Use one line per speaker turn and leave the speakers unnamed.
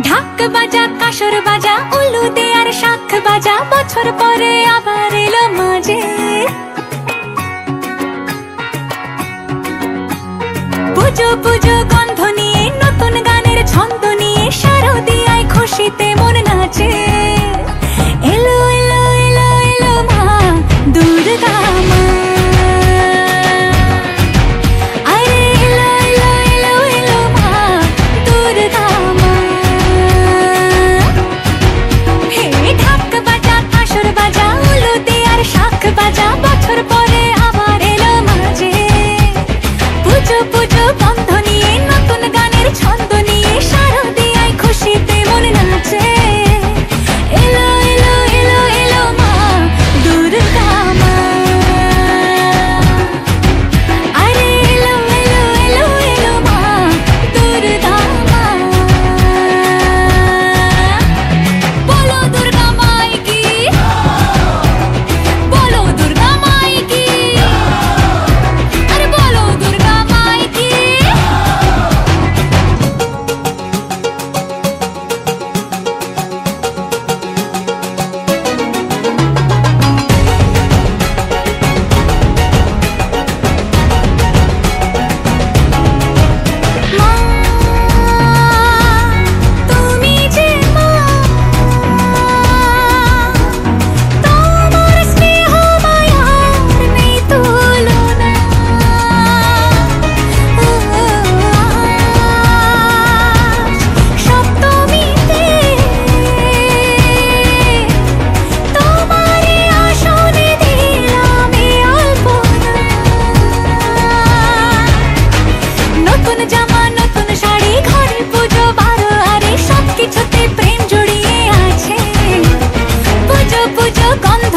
ঢাক বাজা কাসর বাজা উলু দে আর শাখ বাজা, বছর পরে আবার এলো মাঝে। পুজো পুজো গন্ধ নিয়ে নতুন গানের ছন্দ নিয়ে শারদিয়ায় খুশিতে মন নাচে। এলো এলো এলো এলো মা দুর্গা মা, আরে এলো এলো এলো এলো মা দুর্গা মা। হে ঢাক বাজা কাসর বাজা উলু দে আর শাখ বাজা, বছর পরে আবার এলো মাঝে। পুজো পুজো গন্ধ নিয়ে নতুন গানের ছন্দ নিয়ে শারদিয়ায় খুশিতে মন নাচে। এলো এলো এলো এলো মা দুর্গা মা, আরে এলো এলো এলো এলো মা দুর্গা মা। বলো দুর্গা মাই কি, বলো দুর্গা মাই কি, আরে বলো দুর্গা মাই কি। মা তুমি যে মা, তোমার স্নেহ মায়ার নেই তুলনা। সপ্তমীতে তোমারই আসনে দিলাম এই আলপনা। নতুন জামা নতুন শাড়ি ঘরে পুজো বারো, আরে সবকিছুতে প্রেম জড়িয়ে আছে। পুজো পুজো গন্ধ